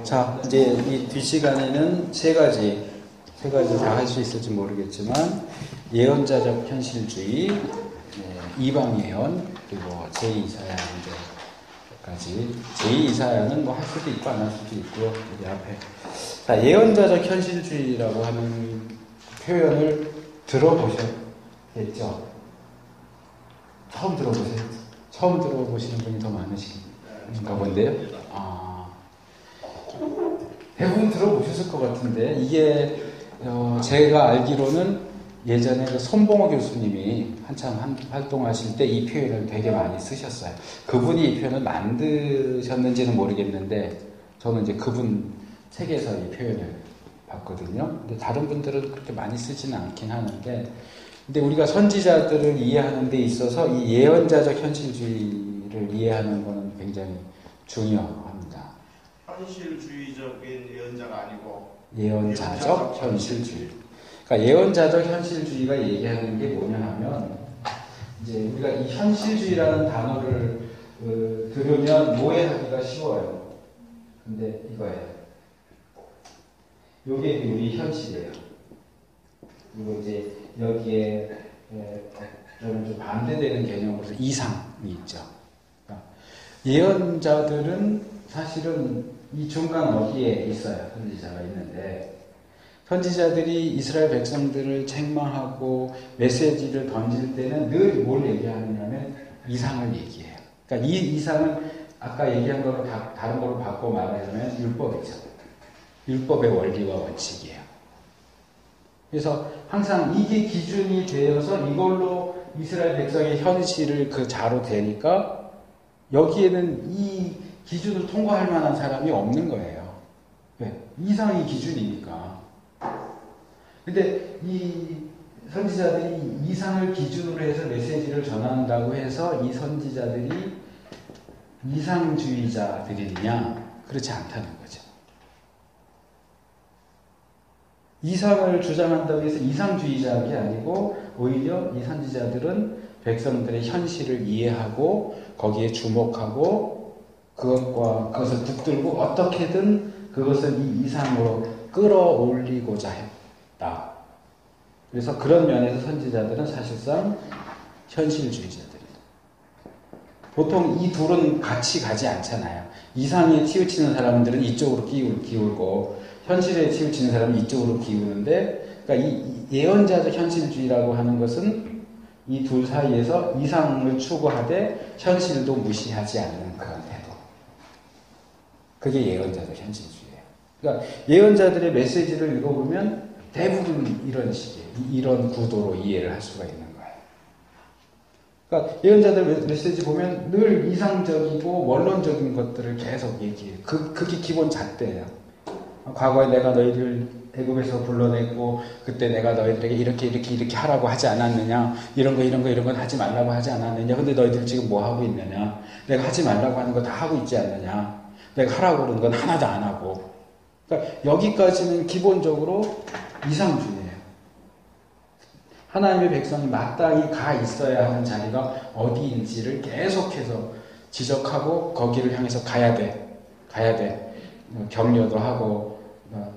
자, 이제 이 뒷시간에는 세 가지 다 할 수 있을지 모르겠지만, 예언자적 현실주의, 이방 예언, 그리고 제2사야까지. 제2사야는 뭐 할 수도 있고 안 할 수도 있고요. 여기 앞에. 자, 예언자적 현실주의라고 하는 표현을 들어보셨겠죠? 처음 들어보세요? 처음 들어보시는 분이 더 많으신가 본데요? 대부분 들어보셨을 것 같은데, 이게 제가 알기로는 예전에 그 손봉호 교수님이 한참 활동하실 때 이 표현을 되게 많이 쓰셨어요. 그분이 이 표현을 만드셨는지는 모르겠는데, 저는 이제 그분 책에서 이 표현을 봤거든요. 근데 다른 분들은 그렇게 많이 쓰지는 않긴 하는데, 근데 우리가 선지자들을 이해하는 데 있어서 이 예언자적 현실주의를 이해하는 것은 굉장히 중요합니다. 현실주의적인 예언자가 아니고 예언자적 현실주의. 그러니까 예언자적 현실주의가 얘기하는 게 뭐냐 하면, 이제 우리가 이 현실주의라는 단어를 들으면 오해하기가 쉬워요. 근데 이거예요. 요게 우리 현실이에요. 그리고 이제 여기에 좀 반대되는 개념으로 이상이 있죠. 그러니까 예언자들은 사실은 이 중간 어디에 있어요. 선지자가 있는데, 선지자들이 이스라엘 백성들을 책망하고 메시지를 던질 때는 늘 뭘 얘기하느냐면 이상을 얘기해요. 그러니까 이 이상은 아까 얘기한 거로 다른 거로 바꿔 말하자면 율법이죠. 율법의 원리와 원칙이에요. 그래서 항상 이게 기준이 되어서 이걸로 이스라엘 백성의 현실을 그 자로 되니까 여기에는 이 기준을 통과할 만한 사람이 없는 거예요. 왜? 이상이 기준이니까. 근데 이 선지자들이 이상을 기준으로 해서 메시지를 전한다고 해서 이 선지자들이 이상주의자들이냐? 그렇지 않다는 거죠. 이상을 주장한다고 해서 이상주의자가 아니고, 오히려 이 선지자들은 백성들의 현실을 이해하고 거기에 주목하고 그것을 붙들고 어떻게든 그것을 이 이상으로 끌어올리고자 했다. 그래서 그런 면에서 선지자들은 사실상 현실주의자들이다. 보통 이 둘은 같이 가지 않잖아요. 이상에 치우치는 사람들은 이쪽으로 기울고 현실에 치우치는 사람은 이쪽으로 기우는데, 그러니까 이 예언자적 현실주의라고 하는 것은 이 둘 사이에서 이상을 추구하되 현실도 무시하지 않는 그런 태도. 그게 예언자적 현실주의예요. 그러니까 예언자들의 메시지를 읽어보면 대부분 이런 식이에요. 이런 구도로 이해를 할 수가 있는 거예요. 그러니까 예언자들 메시지 보면 늘 이상적이고 원론적인 것들을 계속 얘기해요. 그게 기본 잣대예요. 과거에 내가 너희를 애굽에서 불러냈고 그때 내가 너희들에게 이렇게 하라고 하지 않았느냐, 이런 건 하지 말라고 하지 않았느냐, 근데 너희들 지금 뭐 하고 있느냐, 내가 하지 말라고 하는 거 다 하고 있지 않느냐, 내가 하라고 그러는 건 하나도 안 하고. 그러니까 여기까지는 기본적으로 이상주의예요. 하나님의 백성이 마땅히 가 있어야 하는 자리가 어디인지를 계속해서 지적하고 거기를 향해서 가야 돼. 격려도 하고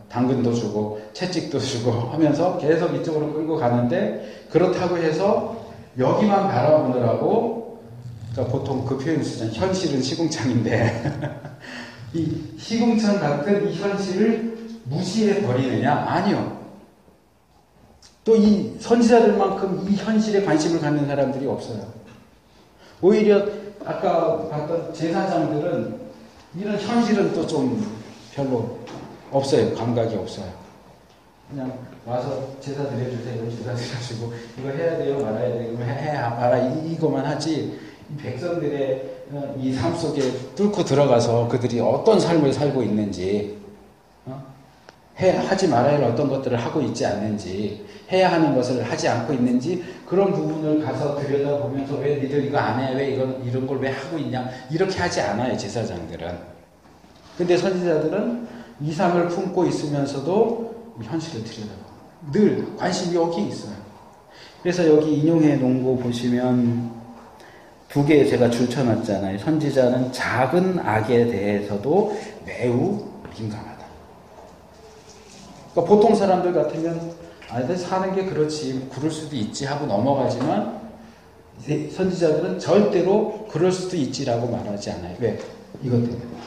당근도 주고 채찍도 주고 하면서 계속 이쪽으로 끌고 가는데, 그렇다고 해서 여기만 바라보느라고, 그러니까 보통 그 표현 쓰잖아요. 현실은 시궁창인데 이 시궁창 같은 이 현실을 무시해 버리느냐? 아니요. 또 이 선지자들만큼 이 현실에 관심을 갖는 사람들이 없어요. 오히려 아까 봤던 제사장들은 이런 현실은 또 좀 별로 없어요. 감각이 없어요. 그냥 와서 제사 드려주세요. 제사 드려주고 이거 해야 돼요, 말아야 돼요. 말아 이거만 하지, 이 백성들의 이 삶 속에 뚫고 들어가서 그들이 어떤 삶을 살고 있는지, 하지 말아야 할 어떤 것들을 하고 있지 않는지, 해야 하는 것을 하지 않고 있는지, 그런 부분을 가서 들여다보면서 왜 니들 이거 안 해? 왜 이런 걸 왜 하고 있냐? 이렇게 하지 않아요, 제사장들은. 근데 선지자들은 이상을 품고 있으면서도 현실을 들여다보고 늘 관심이 여기 있어요. 그래서 여기 인용해 놓은 거 보시면 두 개 제가 줄쳐놨잖아요. 선지자는 작은 악에 대해서도 매우 민감하다. 그러니까 보통 사람들 같으면 사는 게 그렇지, 그럴 수도 있지 하고 넘어가지만 선지자들은 절대로 그럴 수도 있지라고 말하지 않아요. 왜? 이것 때문에.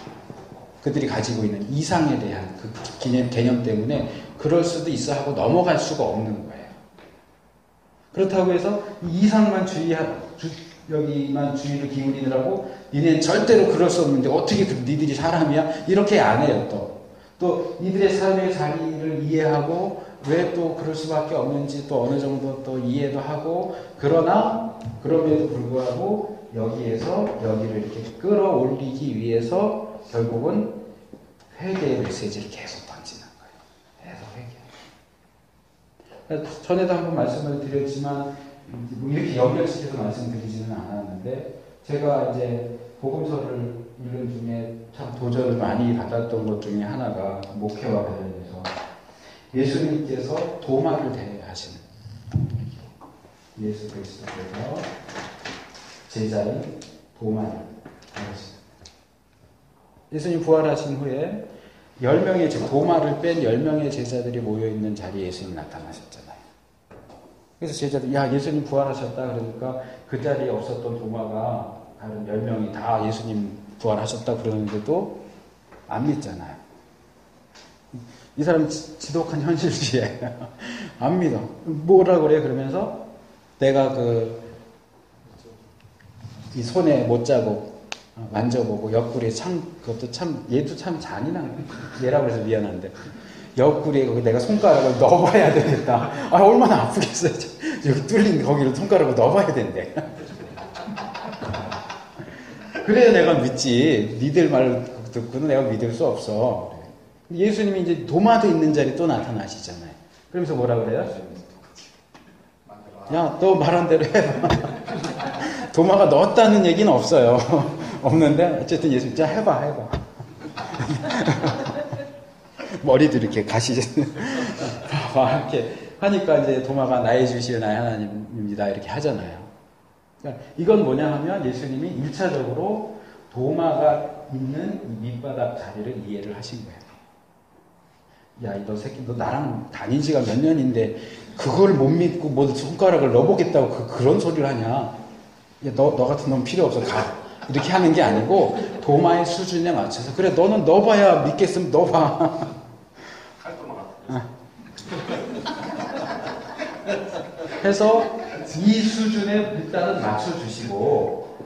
그들이 가지고 있는 이상에 대한 그 개념 때문에 그럴 수도 있어 하고 넘어갈 수가 없는 거예요. 그렇다고 해서 이상만 여기만 주의를 기울이느라고 니네는 절대로 그럴 수 없는데 어떻게 니들이 사람이야? 이렇게 안 해요. 또 이들의 삶의 자리를 이해하고 왜 또 그럴 수밖에 없는지 또 어느 정도 또 이해도 하고, 그러나 그럼에도 불구하고 여기를 이렇게 끌어올리기 위해서 결국은 회개의 메시지를 계속 던지는 거예요. 계속 회개. 전에도 한번 말씀을 드렸지만 이렇게 연결시켜서 말씀드리지는 않았는데, 제가 이제 복음서를 읽는 중에 참 도전을 많이 받았던 것 중에 하나가 목회와 관련해서 예수님께서 도마를 대하시는, 예수 그리스도께서 제자인 도마를 대하시는, 예수님 부활하신 후에 10명의 도마를 뺀 10명의 제자들이 모여있는 자리에 예수님 나타나셨잖아요. 그래서 제자들이 예수님 부활하셨다 그러니까 그 자리에 없었던 도마가 다른 10명이 다 예수님 부활하셨다 그러는데도 안 믿잖아요. 이 사람 지독한 현실주의예요. 안 믿어. 뭐라 그래? 그러면서 내가 이 손에 못자국 만져보고 옆구리에 그것도 참, 얘도 참 잔인한 얘라고 해서 미안한데, 옆구리에 거기 내가 손가락을 넣어봐야 되겠다. 얼마나 아프겠어요. 여기 뚫린 거기를 손가락을 넣어봐야 된대. 그래야 내가 믿지. 니들 말 듣고는 내가 믿을 수 없어. 예수님이 이제 도마도 있는 자리에 또 나타나시잖아요. 그러면서 뭐라 그래요? 야, 너 말한 대로 해봐. 도마가 넣었다는 얘기는 없어요. 없는데 어쨌든 예수님, 자 해봐. 머리도 이렇게 이렇게 하니까 이제 도마가 나의 주시오 나의 하나님입니다 이렇게 하잖아요. 그러니까 이건 뭐냐 하면 예수님이 1차적으로 도마가 있는 이 밑바닥 자리를 이해를 하신 거예요. 야, 너 새끼, 너 나랑 다닌 지가 몇 년인데 그걸 못 믿고 뭐 손가락을 넣어보겠다고 그런 소리를 하냐. 야, 너 같은 놈 필요 없어. 가. 이렇게 하는 게 아니고 도마의 수준에 맞춰서, 그래 너는 넣어봐야 믿겠으면 넣어봐. 해서 이 수준에 일단은 맞춰주시고,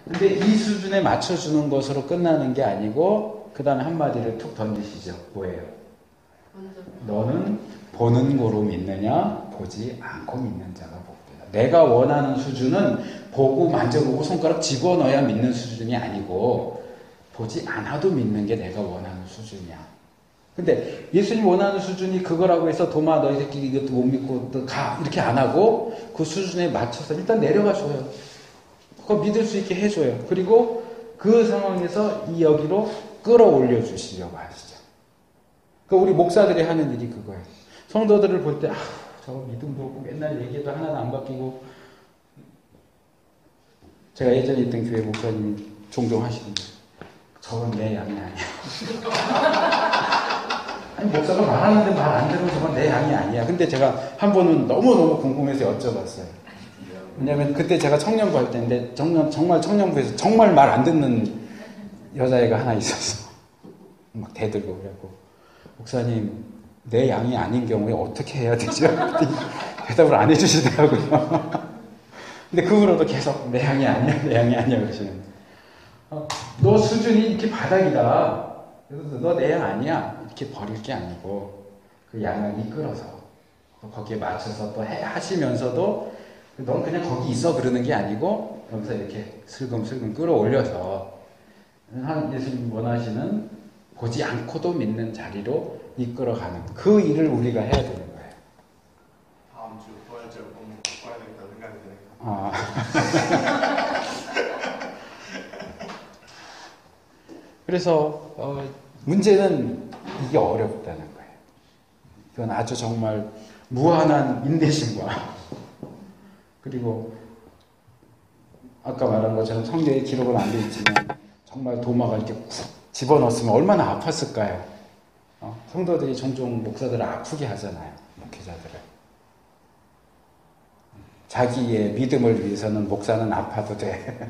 근데 이 수준에 맞춰주는 것으로 끝나는 게 아니고 그 다음에 한마디를 툭 던지시죠. 뭐예요? 너는 보는 거로 믿느냐 보지 않고 믿는 자가 복되다. 내가 원하는 수준은 보고 만져보고 손가락 집어넣어야 믿는 수준이 아니고 보지 않아도 믿는 게 내가 원하는 수준이야. 근데 예수님 원하는 수준이 그거라고 해서 도마 너희 새끼 이것도 못 믿고 너 가 이렇게 안 하고 그 수준에 맞춰서 일단 내려가줘요. 그거 믿을 수 있게 해줘요. 그리고 그 상황에서 여기로 끌어올려 주시려고 하시죠. 그러니까 우리 목사들이 하는 일이 그거예요. 성도들을 볼 때 저거 믿음도 없고 맨날 얘기도 하나도 안 바뀌고, 제가 예전에 있던 교회 목사님이 종종 하시는데 저건 내 양이 아니야. 아니 목사가 말하는데 말 안 들으면 저건 내 양이 아니야. 근데 제가 한 번은 너무너무 궁금해서 여쭤봤어요. 왜냐면 그때 제가 청년부 할 때인데 정말 청년부에서 정말 말 안 듣는 여자애가 하나 있었어. 막 대들고 그래갖고, 목사님 내 양이 아닌 경우에 어떻게 해야 되죠? 대답을 안 해주시더라고요. 근데 그 후로도 계속 내 양이 아니야 그러시는데, 너 수준이 이렇게 바닥이다. 그래서 너 내 양 아니야. 이렇게 버릴 게 아니고 그 양을 이끌어서 거기에 맞춰서 또 하시면서도 넌 그냥 거기 있어 그러는 게 아니고 여기서 이렇게 슬금슬금 끌어올려서 예수님 원하시는 보지 않고도 믿는 자리로 이끌어가는 그 일을 우리가 해야 되는 거예요. 다음 주 부활절 꼭 봐야 되겠다 생각이 드네요. 그래서 문제는 이게 어렵다는 거예요. 이건 아주 정말 무한한 인내심과, 그리고 아까 말한 것처럼 성경에 기록은 안 돼 있지만 정말 도마가 이렇게 쿡 집어넣었으면 얼마나 아팠을까요? 성도들이 종종 목사들을 아프게 하잖아요. 목회자들을. 자기의 믿음을 위해서는 목사는 아파도 돼.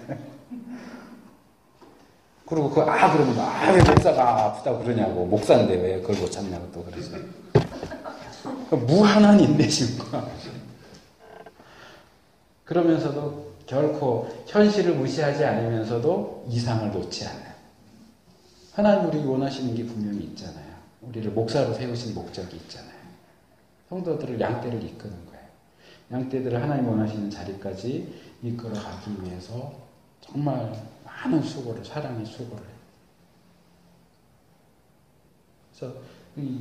그리고 그러면 왜 목사가 아프다고 그러냐고. 목사인데 왜 그걸 못 참냐고 또 그러죠. 무한한 인내심과 그러면서도 결코 현실을 무시하지 않으면서도 이상을 놓지 않아요. 하나님 우리 원하시는 게 분명히 있잖아요. 우리를 목사로 세우신 목적이 있잖아요. 성도들을 양떼를 이끄는 거예요. 양떼들을 하나님 원하시는 자리까지 이끌어가기 위해서 정말 많은 수고를, 사랑의 수고를 해요. 그래서 이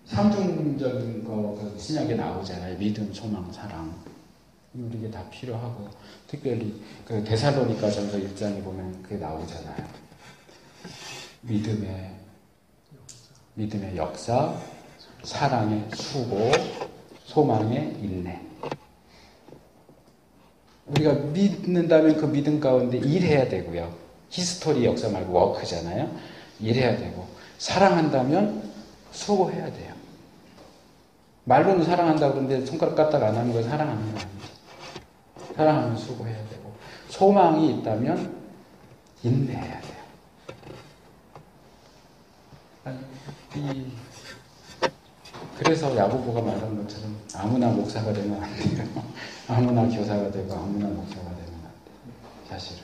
삼중적인 거 신약에 나오잖아요. 믿음, 소망, 사랑. 우리에게 다 필요하고 특별히 그 데살로니가전서 1장에 보면 그게 나오잖아요. 믿음의 역사, 사랑의 수고, 소망의 인내. 우리가 믿는다면 그 믿음 가운데 일해야 되고요. 히스토리 역사 말고 워크잖아요. 일해야 되고 사랑한다면 수고해야 돼요. 말로는 사랑한다고 그러는데 손가락 까딱 안 하는 걸 사랑하는 거 아니죠. 사랑하면 수고해야 되고 소망이 있다면 인내해야 돼요. 그래서 야고보가 말한 것처럼 아무나 목사가 되면 안 돼요. 아무나 교사가 되고 아무나 목사가 되면 안 돼요. 사실은.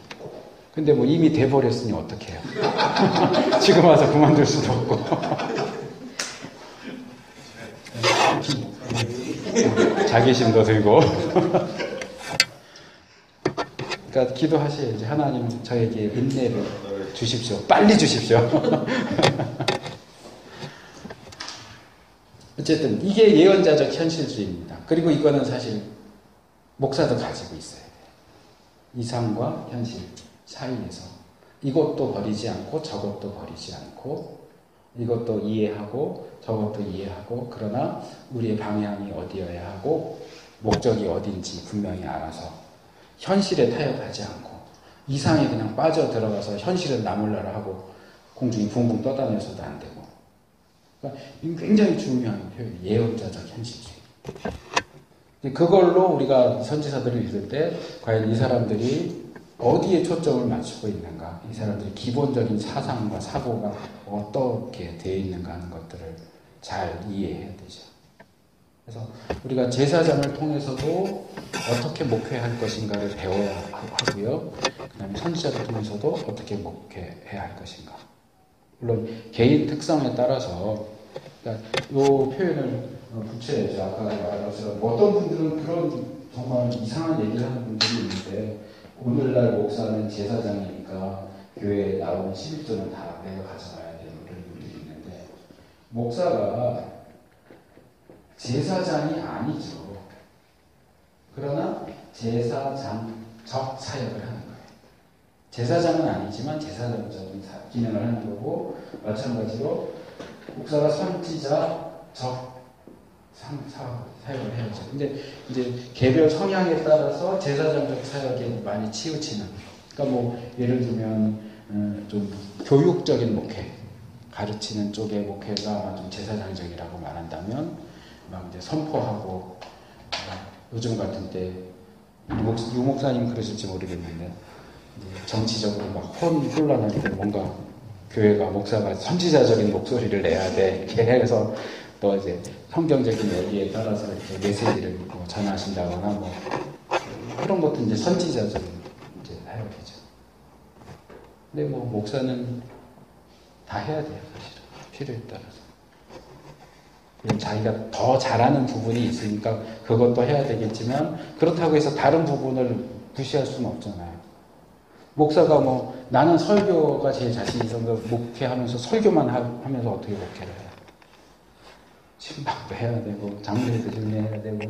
근데 뭐 이미 돼버렸으니 어떡해요. 지금 와서 그만둘 수도 없고. 자기심도 들고. 그러니까 기도하셔야지. 하나님 저에게 인내를 주십시오. 빨리 주십시오. 어쨌든 이게 예언자적 현실주의입니다. 그리고 이거는 사실 목사도 가지고 있어야 돼요. 이상과 현실 사이에서 이것도 버리지 않고 저것도 버리지 않고 이것도 이해하고 저것도 이해하고 그러나 우리의 방향이 어디여야 하고 목적이 어딘지 분명히 알아서 현실에 타협하지 않고 이상에 그냥 빠져들어가서 현실은 나몰라라 하고 공중에 붕붕 떠다녀서도 안 되고 그러니까 굉장히 중요한 표현이 예언자적 현실주의. 그걸로 우리가 선지자들을 읽을 때 과연 이 사람들이 어디에 초점을 맞추고 있는가, 이 사람들의 기본적인 사상과 사고가 어떻게 되어 있는가 하는 것들을 잘 이해해야 되죠. 그래서 우리가 제사장을 통해서도 어떻게 목회할 것인가를 배워야 하고요. 그 다음에 선지자를 통해서도 어떻게 목회해야 할 것인가. 물론 개인 특성에 따라서 그러니까 이 표현을 붙여야죠. 아까 말한 것처럼 어떤 분들은 그런 정말 이상한 얘기를 하는 분들이 있는데 오늘날 목사는 제사장이니까 교회에 나오는 11조는 다 내가 가져가야 되는 그런 분들이 있는데 목사가 제사장이 아니죠. 그러나 제사장적 사역을 하는 거예요. 제사장은 아니지만 제사장적인 기능을 하는 거고 마찬가지로 목사가 선지자적 사역을 해야죠. 근데 이제 개별 성향에 따라서 제사장적 사역에 많이 치우치는. 그러니까 뭐 예를 들면 좀 교육적인 목회, 가르치는 쪽의 목회가 아마 좀 제사장적이라고 말한다면 막 이제 선포하고 요즘 같은 때 유 목사님 그러실지 모르겠는데 정치적으로 막 혼란할 때 뭔가 교회가 목사가 선지자적인 목소리를 내야 돼 이렇게 해서 또 이제 성경적인 얘기에 따라서 이렇게 메시지를 뭐 전하신다거나 뭐 그런 것도 이제 선지자적인 이제 사역이죠. 근데 뭐 목사는 다 해야 돼요, 사실은 필요에 따라서. 자기가 더 잘하는 부분이 있으니까 그것도 해야 되겠지만 그렇다고 해서 다른 부분을 무시할 수는 없잖아요. 목사가 뭐 나는 설교가 제일 자신 있어서 목회하면서 설교만 하면서 어떻게 목회를 해요? 신방도 해야 되고 장례도 준비해야 되고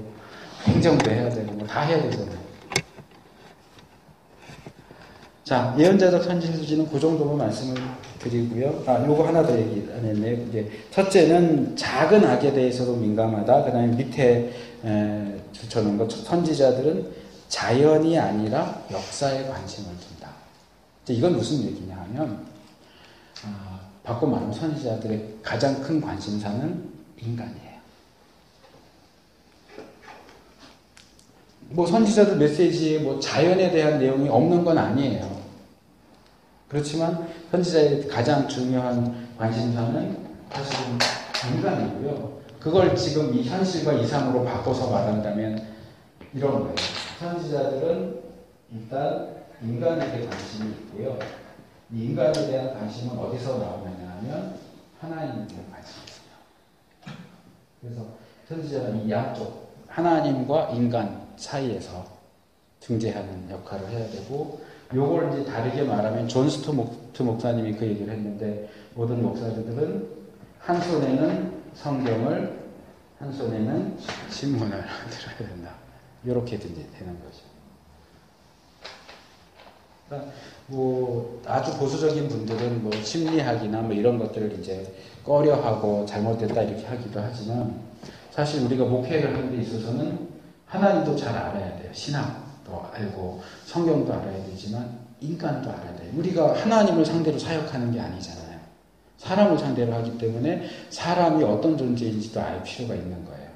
행정도 해야 되고 뭐 다 해야 되잖아요. 자, 예언자적 선지자는 그 정도만 말씀을 드리고요. 요거 하나 더 얘기 안 했네요. 이제 첫째는 작은 악에 대해서도 민감하다. 그 다음에 밑에 붙여놓은 것, 선지자들은 자연이 아니라 역사에 관심을 둔다. 이건 무슨 얘기냐 하면 바꿔 말하면 선지자들의 가장 큰 관심사는 인간이에요. 뭐 선지자들 메시지에 뭐 자연에 대한 내용이 없는 건 아니에요. 그렇지만 선지자의 가장 중요한 관심사는 사실은 인간이고요. 그걸 지금 이 현실과 이상으로 바꿔서 말한다면 이런 거예요. 선지자들은 일단 인간에게 관심이 있고요. 이 인간에 대한 관심은 어디서 나오느냐 하면 하나님에 대한 관심이 있어요. 그래서 선지자는 이 양쪽 하나님과 인간 사이에서 중재하는 역할을 해야 되고, 요걸 이제 다르게 말하면 존 스투어트 목사님이 그 얘기를 했는데, 모든 목사들은 한 손에는 성경을, 한 손에는 신문을 들어야 된다. 이렇게 되는 거죠. 그러니까 뭐 아주 보수적인 분들은 뭐 심리학이나 뭐 이런 것들을 이제 꺼려하고 잘못됐다 이렇게 하기도 하지만, 사실 우리가 목회를 하는 데 있어서는 하나님도 잘 알아야 돼요. 신학도 알고 성경도 알아야 되지만 인간도 알아야 돼요. 우리가 하나님을 상대로 사역하는 게 아니잖아요. 사람을 상대로 하기 때문에 사람이 어떤 존재인지도 알 필요가 있는 거예요.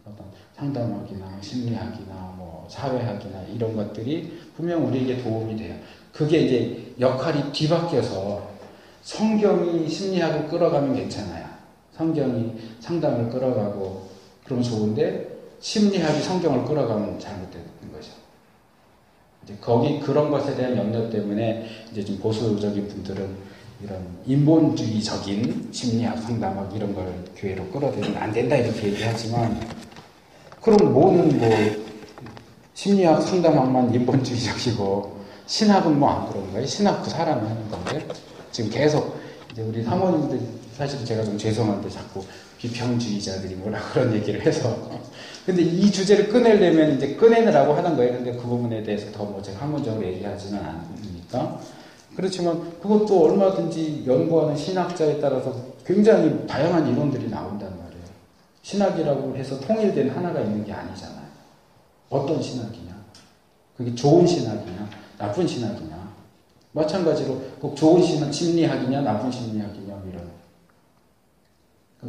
어떤 상담학이나 심리학이나 뭐 사회학이나 이런 것들이 분명 우리에게 도움이 돼요. 그게 이제 역할이 뒤바뀌어서 성경이 심리학을 끌어가면 괜찮아요. 성경이 상담을 끌어가고 그러면 좋은데, 심리학이 성경을 끌어가면 잘못되는 거죠. 이제 거기 그런 것에 대한 염려 때문에 이제 좀 보수적인 분들은 이런 인본주의적인 심리학, 상담학 이런 걸 교회로 끌어들이면 안 된다 이렇게 얘기하지만, 그럼 뭐는 뭐 심리학, 상담학만 인본주의적이고 신학은 뭐 안 그런 거예요? 신학 그 사람이 하는 건데, 지금 계속 이제 우리 사모님들 사실 제가 좀 죄송한데 자꾸 비평주의자들이 뭐라 그런 얘기를 해서 근데 이 주제를 꺼내려면 이제 꺼내느라고 하는 거예요. 근데 그 부분에 대해서 더 뭐 제가 학문적으로 얘기하지는 않으니까. 그렇지만 그것도 얼마든지 연구하는 신학자에 따라서 굉장히 다양한 이론들이 나온단 말이에요. 신학이라고 해서 통일된 하나가 있는 게 아니잖아요. 어떤 신학이냐? 그게 좋은 신학이냐? 나쁜 신학이냐? 마찬가지로 꼭 좋은 심리학이냐? 나쁜 심리학이냐? 이런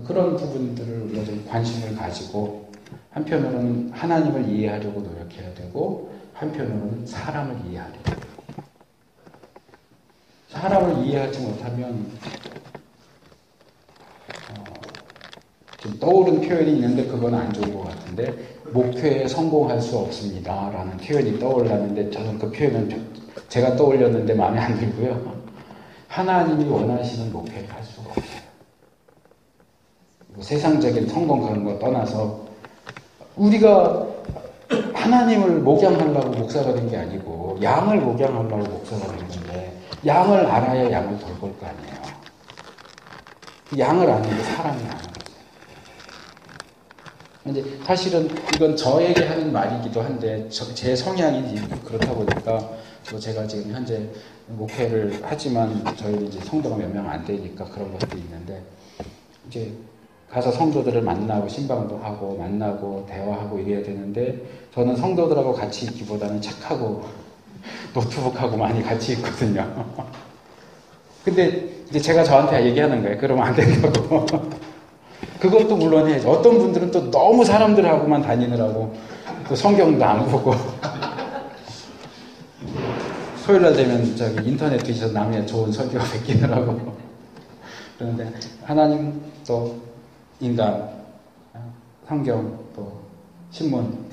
그런 부분들을 우리가 좀 관심을 가지고, 한편으로는 하나님을 이해하려고 노력해야 되고, 한편으로는 사람을 이해하려고. 사람을 이해하지 못하면 좀 떠오른 표현이 있는데 그건 안 좋은 것 같은데, 목회에 성공할 수 없습니다 라는 표현이 떠올랐는데, 저는 그 표현은 제가 떠올렸는데 마음에 안 들고요. 하나님이 원하시는 목회를 할 수가 없어요. 뭐 세상적인 성공 그런 거 떠나서 우리가 하나님을 목양하려고 목사가 된 게 아니고 양을 목양하려고 목사가 된 건데, 양을 알아야 양을 돌볼 거 아니에요. 양을 아는 게 사람이 아는 거죠. 이제 사실은 이건 저에게 하는 말이기도 한데, 제 성향이 그렇다 보니까 제가 지금 현재 목회를 하지만 저희 이제 성도가 몇 명 안 되니까 그런 것도 있는데, 이제 가서 성도들을 만나고 신방도 하고 만나고 대화하고 이래야 되는데, 저는 성도들하고 같이 있기보다는 책하고 노트북하고 많이 같이 있거든요. 근데 이제 제가 저한테 얘기하는 거예요. 그러면 안 된다고. 그것도 물론 해야죠. 어떤 분들은 또 너무 사람들하고만 다니느라고 또 성경도 안 보고 토요일날 되면 저기 인터넷 뒤져서 남의 좋은 설교가 베끼느라고. 그런데 하나님 또 인간, 성경, 또 신문,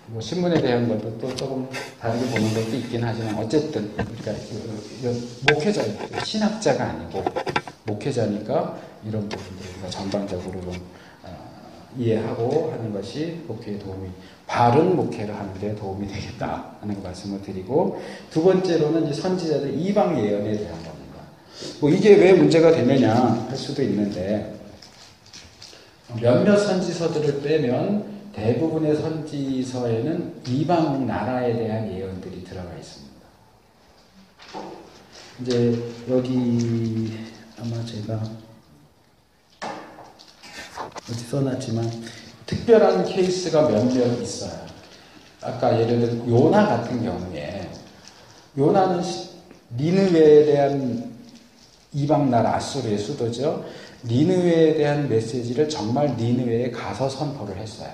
뭐 신문에 대한 것도 또 조금 다르게 보는 것도 있긴 하지만, 어쨌든 그러니까 목회자, 신학자가 아니고 목회자니까 이런 부분들을 우리가 전반적으로 좀 이해하고 하는 것이 목회에 도움이, 바른 목회를 하는 데 도움이 되겠다 하는 말씀을 드리고, 두 번째로는 이제 선지자들 이방 예언에 대한 겁니다. 뭐 이게 왜 문제가 되느냐 할 수도 있는데, 몇몇 선지서들을 빼면 대부분의 선지서에는 이방 나라에 대한 예언들이 들어가 있습니다. 이제 여기 아마 제가 어디 써놨지만 특별한 케이스가 몇몇 있어요. 아까 예를 들어 요나 같은 경우에, 요나는 니느웨에 대한 이방 나라 아수르의 수도죠. 니느웨에 대한 메시지를 정말 니느웨에 가서 선포를 했어요.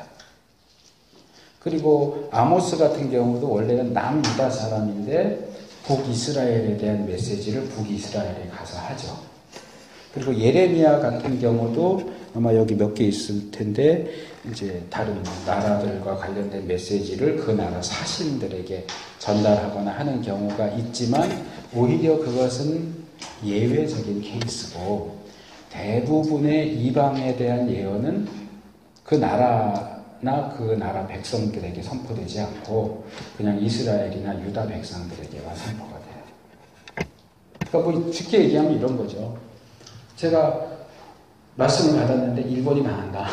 그리고 아모스 같은 경우도 원래는 남유다 사람인데 북이스라엘에 대한 메시지를 북이스라엘에 가서 하죠. 그리고 예레미야 같은 경우도 아마 여기 몇 개 있을 텐데 이제 다른 나라들과 관련된 메시지를 그 나라 사신들에게 전달하거나 하는 경우가 있지만 오히려 그것은 예외적인 케이스고 대부분의 이방에 대한 예언은 그 나라나 그 나라 백성들에게 선포되지 않고 그냥 이스라엘이나 유다 백성들에게만 선포가 돼요. 그러니까 뭐 쉽게 얘기하면 이런 거죠. 제가 말씀을 받았는데 일본이 망한다.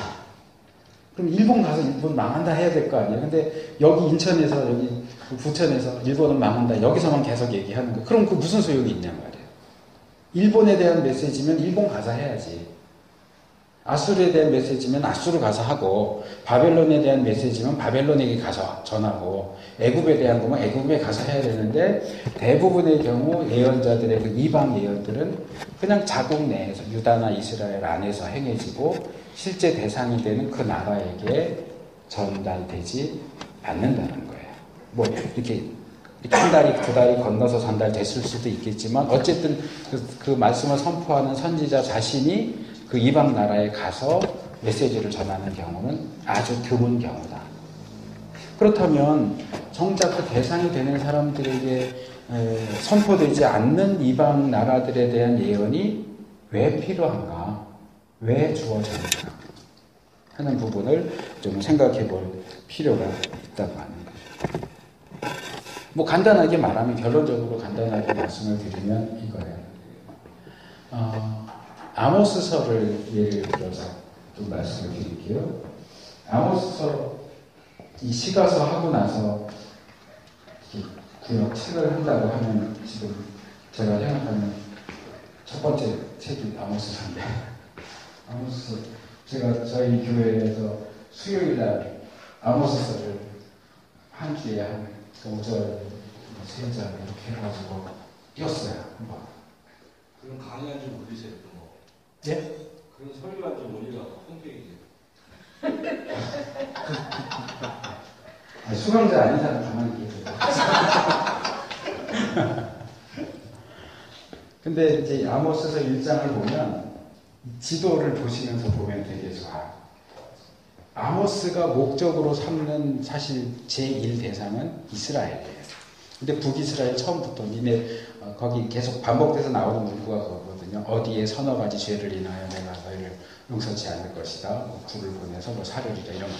그럼 일본 가서 일본 망한다 해야 될 거 아니에요. 근데 여기 인천에서 여기 부천에서 일본은 망한다. 여기서만 계속 얘기하는 거예요. 그럼 그 무슨 소용이 있냔 말이에요. 일본에 대한 메시지면 일본 가서 해야지. 아수르에 대한 메시지면 아수르 가서 하고 바벨론에 대한 메시지면 바벨론에게 가서 전하고 애굽에 대한 거면 애굽에 가서 해야 되는데 대부분의 경우 예언자들의 그 이방 예언들은 그냥 자국 내에서 유다나 이스라엘 안에서 행해지고 실제 대상이 되는 그 나라에게 전달되지 않는다는 거예요. 뭐 이렇게 한 다리 두 다리 건너서 전달됐을 수도 있겠지만 어쨌든 그 말씀을 선포하는 선지자 자신이 그 이방 나라에 가서 메시지를 전하는 경우는 아주 드문 경우다. 그렇다면 정작 그 대상이 되는 사람들에게 선포되지 않는 이방 나라들에 대한 예언이 왜 필요한가? 왜 주어졌는가? 하는 부분을 좀 생각해 볼 필요가 있다고 하는 거죠. 뭐 간단하게 말하면 결론적으로 간단하게 말씀을 드리면 이거예요. 아모스서를 예를 들어서 좀 말씀을 드릴게요. 아모스서 이 시가서 하고 나서 구역 책을 한다고 하면 지금 제가 생각하는 첫 번째 책이 아모스서인데 아모스서 제가 저희 교회에서 수요일날 아모스서를 한 주에 한 5절, 3절 이렇게 해가지고 띄었어요. 한번. 그럼 강의한 좀 올리세요. 뭐. 예? 그럼 설교한 좀 올리라고 홈페이지에. 수강자 아닌 사람 가만히 계세요. 근데 이제 아모스서 1장을 보면 지도를 보시면서 보면 되게 좋아요. 아모스가 목적으로 삼는 사실 제1 대상은 이스라엘이에요. 근데 북이스라엘 처음부터 니네 거기 계속 반복돼서 나오는 문구가 그거거든요. 어디에 서너 가지 죄를 인하여 내가 너희를 용서치 않을 것이다. 뭐 불을 보내서 뭐 사르리라 이런 거.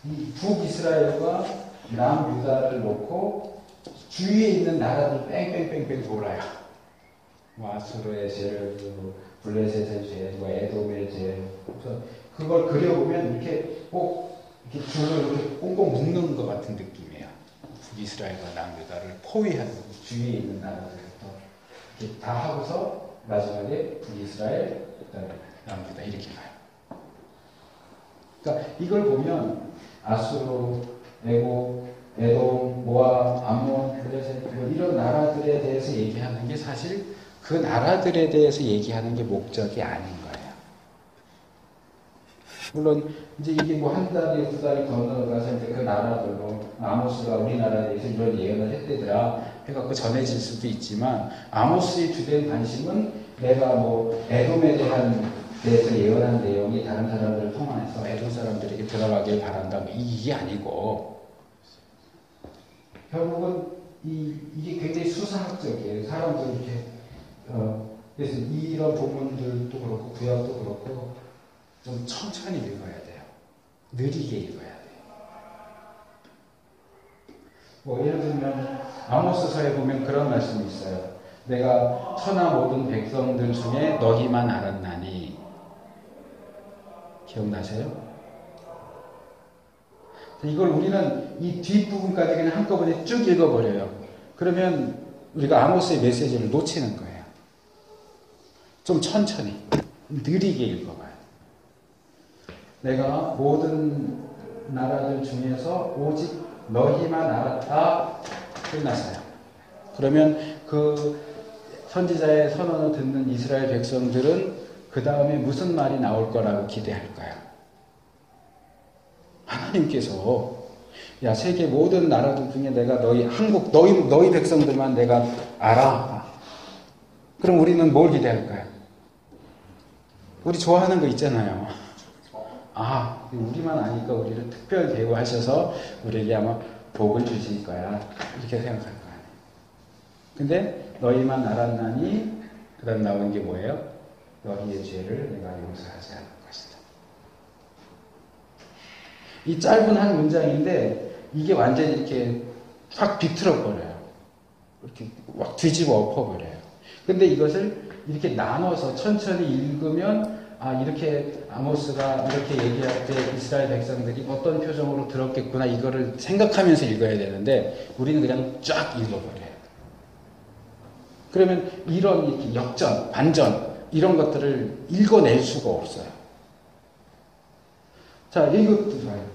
이 북이스라엘과 남유다를 놓고 주위에 있는 나라들 뺑뺑뺑뺑 돌아요. 뭐 아수르의 죄를, 블레셋의 죄, 뭐 에돔의 죄. 그래서 그걸 그려보면 이렇게 꼭 이렇게 줄을 이렇게 꽁꽁 묶는 것 같은 느낌이에요. 북이스라엘과 남유다를 포위하는 주위에 있는 나라들부터 이렇게 다 하고서 마지막에 북이스라엘, 그다음에 남유다 이렇게 가요. 그러니까 이걸 보면 아수르, 에고, 에돔, 모압, 암몬, 블레셋 이런 나라들에 대해서 얘기하는 게 사실 그 나라들에 대해서 얘기하는 게 목적이 아닌 거예요. 물론 이제 이게 뭐 한 다리 두 다리 건너가서 이제 그 나라들로 아모스가 우리나라에 대해서 이런 예언을 했대더라 해갖고 전해질 수도 있지만 아모스의 주된 관심은 내가 뭐 에돔에 대한 대해서 예언한 내용이 다른 사람들을 통해서 에돔 사람들에게 들어가길 바란다 뭐 이게 아니고 결국은 이게 굉장히 수사학적이에요. 사람들 이렇게 그래서 이런 본문들도 그렇고 구약도 그렇고 좀 천천히 읽어야 돼요. 느리게 읽어야 돼요. 뭐 예를 들면 아모스서에 보면 그런 말씀이 있어요. 내가 천하 모든 백성들 중에 너희만 알았나니 기억나세요? 이걸 우리는 이 뒷부분까지 그냥 한꺼번에 쭉 읽어버려요. 그러면 우리가 아모스의 메시지를 놓치는 거예요. 좀 천천히 느리게 읽어봐요. 내가 모든 나라들 중에서 오직 너희만 알았다. 끝났어요. 그러면 그 선지자의 선언을 듣는 이스라엘 백성들은 그 다음에 무슨 말이 나올 거라고 기대할까요? 하나님께서 야, 세계 모든 나라들 중에 내가 너희 백성들만 내가 알아. 그럼 우리는 뭘 기대할까요? 우리 좋아하는 거 있잖아요. 아, 우리만 아니까 우리를 특별 대우하셔서 우리에게 아마 복을 주실 거야. 이렇게 생각할 거야. 근데 너희만 알았나니 그 다음 나오는 게 뭐예요? 너희의 죄를 내가 용서하지 않을 것이다. 이 짧은 한 문장인데 이게 완전히 이렇게 확 비틀어버려요. 이렇게 확 뒤집어 엎어버려요. 근데 이것을 이렇게 나눠서 천천히 읽으면 아, 이렇게 아모스가 이렇게 얘기할 때 이스라엘 백성들이 어떤 표정으로 들었겠구나 이거를 생각하면서 읽어야 되는데 우리는 그냥 쫙 읽어버려요. 그러면 이런 이렇게 역전, 반전 이런 것들을 읽어낼 수가 없어요. 자, 이것도 봐요.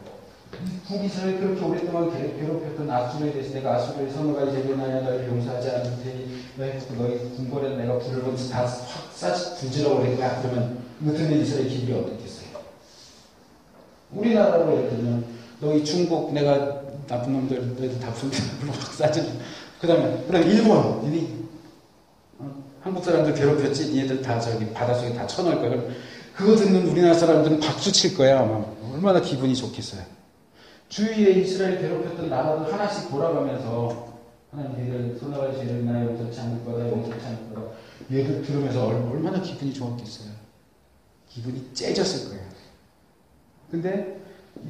북이스라엘 그렇게 오랫동안 괴롭혔던 아수르에 대해서 내가 아수르의 선호가 제비나야 너희를 용서하지 않을 테니 너희 궁궐에 내가 불을 번지 다 확 불질러 버릴 거야. 그러면 이거 듣는 이스라엘 기분이 어떻겠어요? 우리나라로 예를 들면 너희 중국 내가 나쁜 놈들 다 불로 확 쏴지. 그다음에 그럼 일본 니네 한국 사람들 괴롭혔지? 니네들 다 저기 바닷속에 다 쳐넣을 거야. 그거 듣는 우리나라 사람들은 박수 칠 거야. 아마 얼마나 기분이 좋겠어요. 주위에 이스라엘 괴롭혔던 나라들 하나씩 돌아가면서 하나님 얘들 손나갈 죄를 나 용서치 않을 거다 용서치 않을 거다 얘들 들으면서 얼마나 기분이 좋았겠어요. 기분이 째졌을 거예요. 근데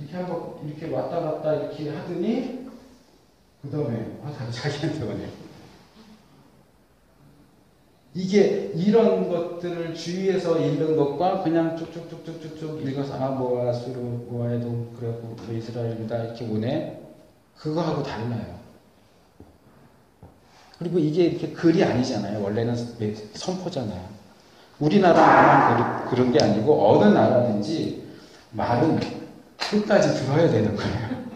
이렇게 하고 이렇게 왔다 갔다 이렇게 하더니 그 다음에 자기한테 오네. 이게 이런 것들을 주위에서 읽는 것과 그냥 쭉쭉쭉쭉쭉 읽어서 아 모아수르 모아에도 그래고 이스라엘이다 이렇게 오네. 그거하고 달라요. 그리고 이게 이렇게 글이 아니잖아요. 원래는 선포잖아요. 우리나라만 그런 게 아니고 어느 나라든지 말은 끝까지 들어야 되는 거예요.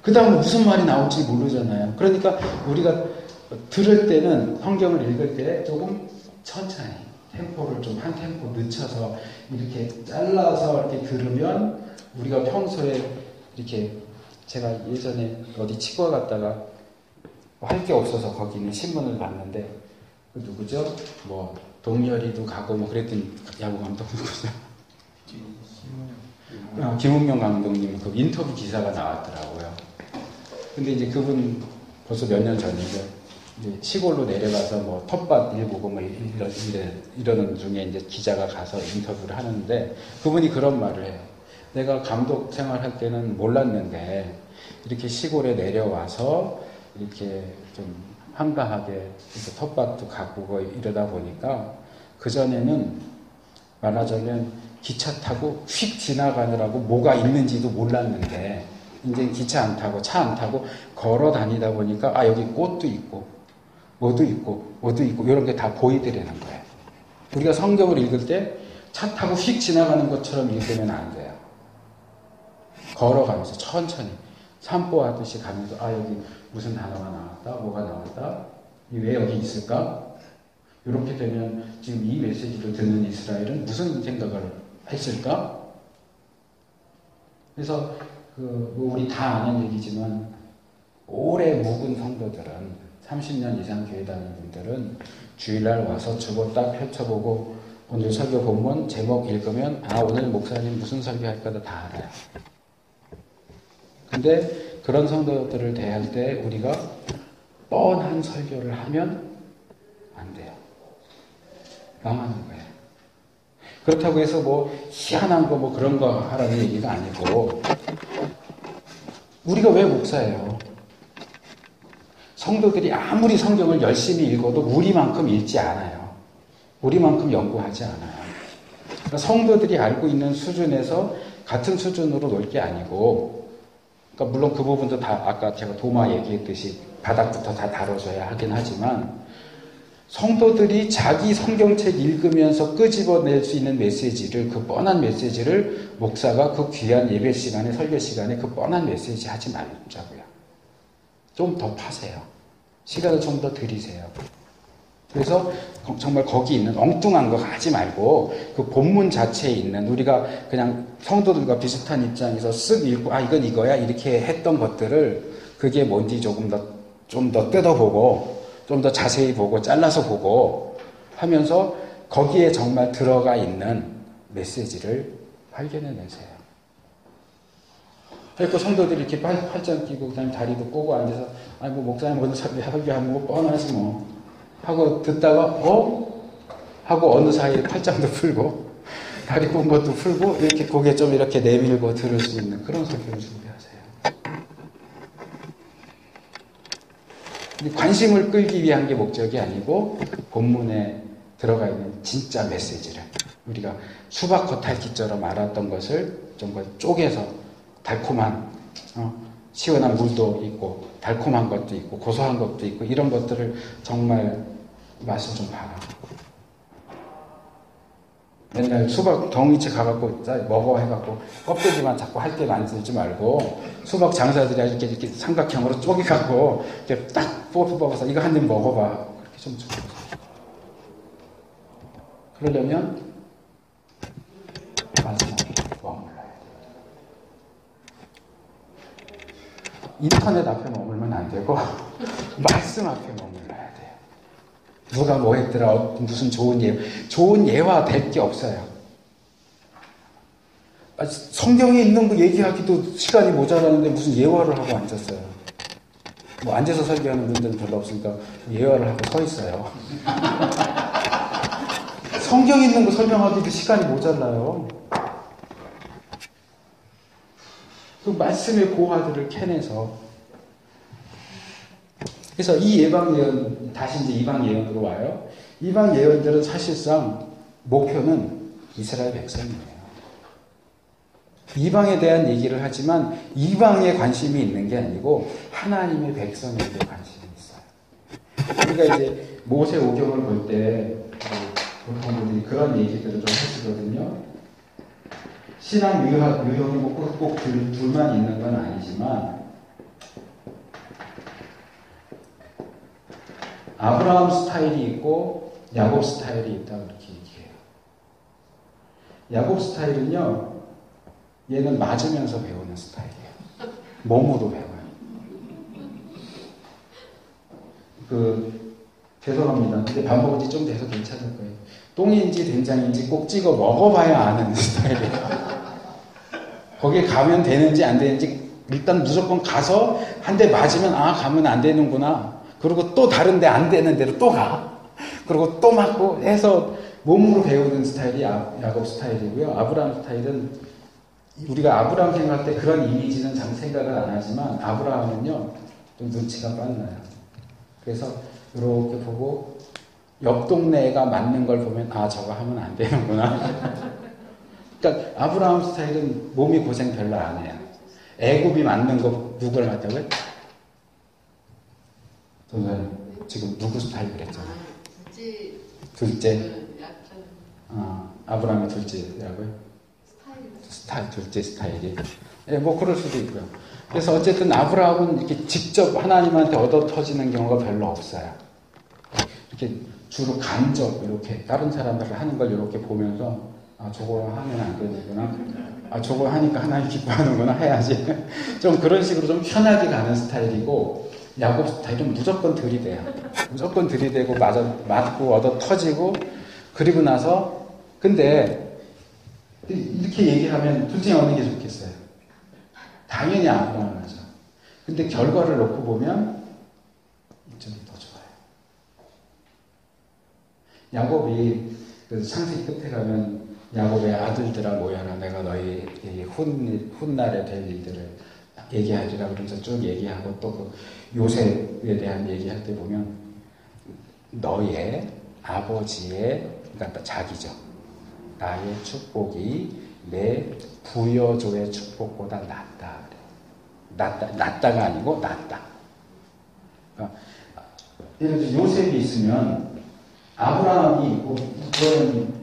그 다음에 무슨 말이 나올지 모르잖아요. 그러니까 우리가 들을 때는 성경을 읽을 때 조금 천천히 템포를 좀 한 템포 늦춰서 이렇게 잘라서 이렇게 들으면 우리가 평소에 이렇게 제가 예전에 어디 치과 갔다가 할 게 없어서 거기는 신문을 봤는데 그 누구죠? 뭐 동열이도 가고 뭐 그랬더니 야구 감독 누구죠? 김은명 감독님 그 인터뷰 기사가 나왔더라고요. 근데 이제 그분 벌써 몇 년 전인데 이제 시골로 내려가서 뭐 텃밭 일 보고 뭐 이러는 중에 이제 기자가 가서 인터뷰를 하는데 그분이 그런 말을 해요. 내가 감독 생활할 때는 몰랐는데 이렇게 시골에 내려와서 이렇게 좀 한가하게 이렇게 텃밭도 가꾸고 이러다 보니까 그전에는 말하자면 기차 타고 휙 지나가느라고 뭐가 있는지도 몰랐는데 이제 기차 안 타고 차 안 타고 걸어 다니다 보니까 아 여기 꽃도 있고 뭐도 있고 이런 게 다 보이더라는 거예요. 우리가 성경을 읽을 때 차 타고 휙 지나가는 것처럼 읽으면 안 돼요. 걸어가면서 천천히 산보하듯이 가면서 아 여기 무슨 단어가 나왔다 뭐가 나왔다 왜 여기 있을까 이렇게 되면 지금 이 메시지를 듣는 이스라엘은 무슨 생각을 했을까? 그래서 뭐 우리 다 아는 얘기지만 오래 묵은 성도들은 30년 이상 교회 다니는 분들은 주일날 와서 주보 딱 펼쳐보고 오늘 설교 본문 제목 읽으면 아 오늘 목사님 무슨 설교할까 다 알아요. 근데 그런 성도들을 대할 때 우리가 뻔한 설교를 하면 안 돼요. 망하는 거예요. 그렇다고 해서 뭐 희한한 거 뭐 그런 거 하라는 얘기가 아니고 우리가 왜 목사예요? 성도들이 아무리 성경을 열심히 읽어도 우리만큼 읽지 않아요. 우리만큼 연구하지 않아요. 그러니까 성도들이 알고 있는 수준에서 같은 수준으로 놀 게 아니고 그러니까 물론 그 부분도 다 아까 제가 도마 얘기했듯이 바닥부터 다 다뤄줘야 하긴 하지만 성도들이 자기 성경책 읽으면서 끄집어낼 수 있는 메시지를 그 뻔한 메시지를 목사가 그 귀한 예배 시간에 설교 시간에 그 뻔한 메시지 하지 말자고요. 좀 더 파세요. 시간을 좀 더 들이세요. 그래서 정말 거기 있는 엉뚱한 거 하지 말고 그 본문 자체에 있는 우리가 그냥 성도들과 비슷한 입장에서 쓱 읽고 아 이건 이거야 이렇게 했던 것들을 그게 뭔지 좀 더 뜯어보고 좀 더 자세히 보고 잘라서 보고 하면서 거기에 정말 들어가 있는 메시지를 발견해내세요. 그리고 성도들이 이렇게 팔짱 끼고 그냥 다리도 꼬고 앉아서 아니 뭐 목사님 오늘 설교하는 거 뻔하지 뭐 하고 듣다가 하고 어느 사이에 팔짱도 풀고 다리 꼰 것도 풀고 이렇게 고개 좀 이렇게 내밀고 들을 수 있는 그런 설교를 준비하세요. 관심을 끌기 위한 게 목적이 아니고 본문에 들어가 있는 진짜 메시지를 우리가 수박 겉핥기처럼 알았던 것을 좀 쪼개서 달콤한 시원한 물도 있고 달콤한 것도 있고 고소한 것도 있고 이런 것들을 정말 맛을 좀 봐라. 맨날 수박 덩이째 가갖고 먹어 해갖고 껍데기만 자꾸 할 때 만들지 말고 수박 장사들이 이렇게 삼각형으로 쪼개갖고 이렇게 딱 뽑아서 이거 한 입 먹어봐. 그렇게 좀 주세요. 그러려면 말씀 앞에 머물러야 돼요. 인터넷 앞에 머물면 안 되고 말씀 앞에 머물러야 돼요. 누가 뭐 했더라 무슨 좋은 예화 될 게 없어요. 성경에 있는 거 얘기하기도 시간이 모자라는데 무슨 예화를 하고 앉았어요. 뭐 앉아서 설교하는 분들은 별로 없으니까 예화를 하고 서 있어요. 성경에 있는 거 설명하기도 시간이 모자라요. 그 말씀의 고화들을 캐내서 그래서 이 예방 예언 다시 이제 이방 예언으로 와요. 이방 예언들은 사실상 목표는 이스라엘 백성이에요. 이방에 대한 얘기를 하지만 이방에 관심이 있는 게 아니고 하나님의 백성에게 관심이 있어요. 우리가 이제 모세 오경을 볼 때 보통 분들이 그런 얘기들을 좀 하시거든요. 신앙 유형이 꼭 둘만 있는 건 아니지만 아브라함 스타일이 있고 야곱 스타일이 있다고 이렇게 얘기해요. 야곱 스타일은요, 얘는 맞으면서 배우는 스타일이에요. 몸으로 배워요. 죄송합니다. 근데 반복이 좀 돼서 괜찮을 거예요. 똥인지 된장인지 꼭 찍어 먹어봐야 아는 스타일이에요. 거기에 가면 되는지 안 되는지 일단 무조건 가서 한 대 맞으면 가면 안 되는구나. 그리고 또 다른데 안 되는 데로 또 가. 그리고 또 맞고 해서 몸으로 배우는 스타일이 야곱 스타일이고요. 아브라함 스타일은 우리가 아브라함 생각할 때 그런 이미지는 잘 생각을 안 하지만 아브라함은요 좀 눈치가 빨라요. 그래서 이렇게 보고 옆 동네가 맞는 걸 보면 저거 하면 안 되는구나. 그러니까 아브라함 스타일은 몸이 고생 별로 안 해요. 애굽이 맞는 거 누굴 맞다고요? 지금 누구 스타일 그랬잖아요. 둘째. 아브라함의 둘째라고요? 둘째 스타일이. 뭐 그럴 수도 있고요. 그래서 어쨌든 아브라함은 이렇게 직접 하나님한테 얻어 터지는 경우가 별로 없어요. 이렇게 주로 간접 이렇게 다른 사람들 하는 걸 이렇게 보면서 저거 하면 안 되는구나. 저거 하니까 하나님 기뻐하는구나 해야지. 좀 그런 식으로 좀 편하게 가는 스타일이고 야곱 스타일은 무조건 들이대요. 무조건 들이대고 맞고 얻어 터지고 그리고 나서 근데 이렇게 얘기하면 둘 중에 어느 게 좋겠어요? 당연히 아브라함 하죠. 근데 결과를 놓고 보면 이쪽이 더 좋아요. 야곱이 창세기 끝에 가면 야곱의 아들들아 모여라 내가 너희 훗날에 될 일들을 얘기하리라 그러면서 쭉 얘기하고 또 그 요셉에 대한 얘기할 때 보면 너의 아버지의 그러니까 자기죠. 나의 축복이 내 부여조의 축복보다 낫다. 낫다가 아니고 낫다. 그러니까 예를 들어 요셉이 있으면 아브라함이 있고 그거는